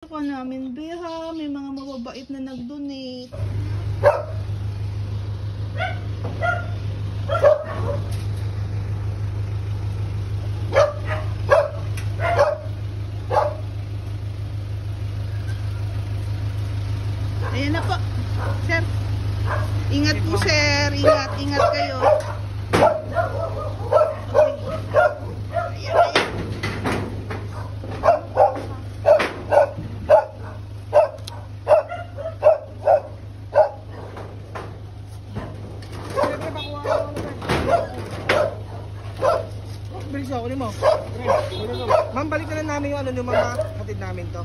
Ako namin, Beha, may mga mababait na nag-donate. Ayan na po, sir. Ingat po, sir. Ingat, ingat kayo. Ayan, ayan. Bilis ako mo. Ma'am, balik na lang namin yung ano yung mga hatid namin to.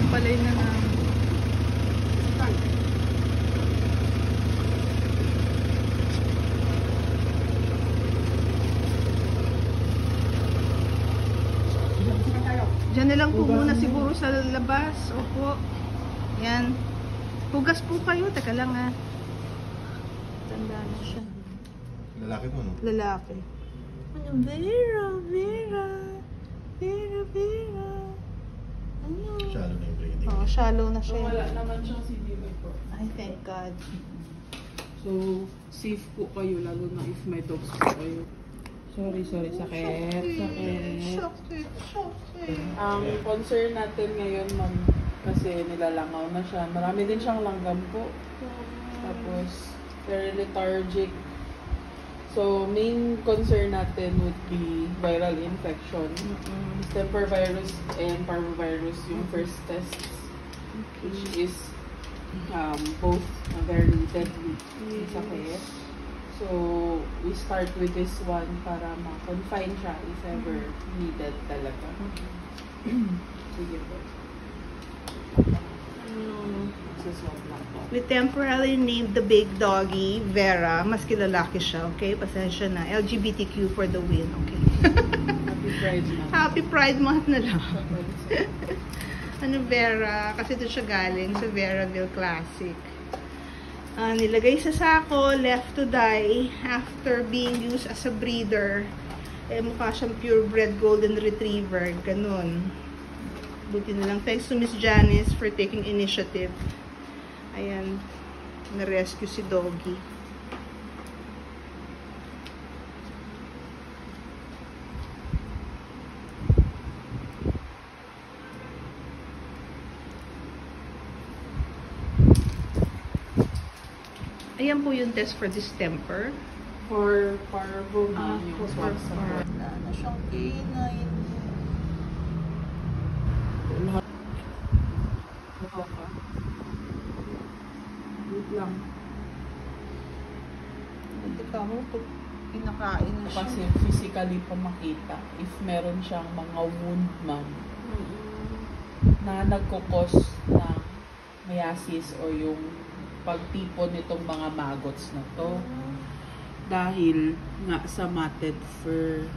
Palay na namin. Diyan na lang po muna siguro sa labas. Opo. Yan. Hugas po kayo. Teka lang ha. Tanda na siya. Lalaki po, no? Lalaki. Ano? Vera, Vera. Vera, Vera. Ano? Shallow na yung breathing. Oh, shallow na siya. Wala naman siyang CBV po. Ay, thank God. So, safe po kayo, lalo na if may dogs po kayo. Sorry, sakit. Sakit. Ang concern natin ngayon, ma'am, kasi nilalangaw na siya. Marami din siyang langgam po. Tapos, very lethargic. So, main concern natin would be viral infection. Distemper virus and parvovirus yung first tests, which is both very deadly sakit. So, we start with this one para ma-confine siya if ever needed talaga. Sige po. Swab lang po. We temporarily named the big doggy Vera. Maski lalaki siya, okay? Pasensya na. LGBTQ for the win, okay? Happy Pride Month. Happy Pride Month na lang. Ano Vera? Kasi ito siya galing sa Veraville Classic. Nilagay sa sako, left to die after being used as a breeder. Eh, mukha siyang purebred golden retriever. Ganun. Buti na lang. Thanks to Miss Janice for taking initiative. Ayan. Na-rescue si Doggy. Ayan po yung test for distemper. For parvo na yung swab sa Wala na siyang canine. lahat. Nakaka. Wait lang. Hindi ka mo pag pinakain na siya. Kasi physically pa makita if meron siyang mga wound, ma'am, na nagkukos ng meiosis o yung pagtipon nitong mga maggots na to. Dahil nga sa matted fur.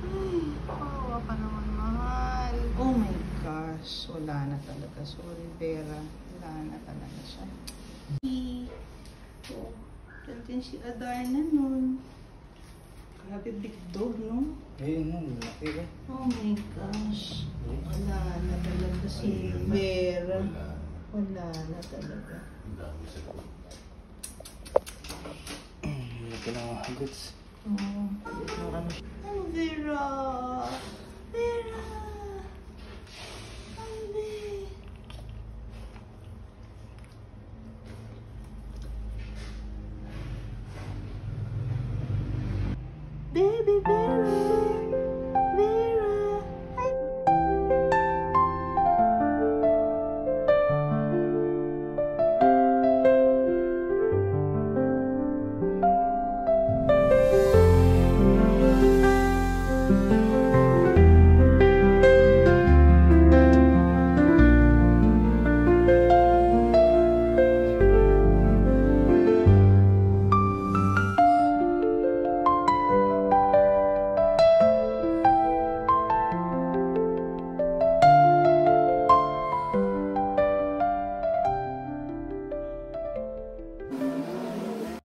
Ay, kawawa ka naman, mahal. Oh my gosh. Wala na talaga. Sorry, Vera. Wala na talaga siya. Oh, ganyan si Adarna nun. Grabe big dog, no? Ayun mo, laki eh. Oh my gosh. Wala na talaga si Vera. Wala na talaga. Laki ng mga hagats. Oh. Ano, Vera? Vera!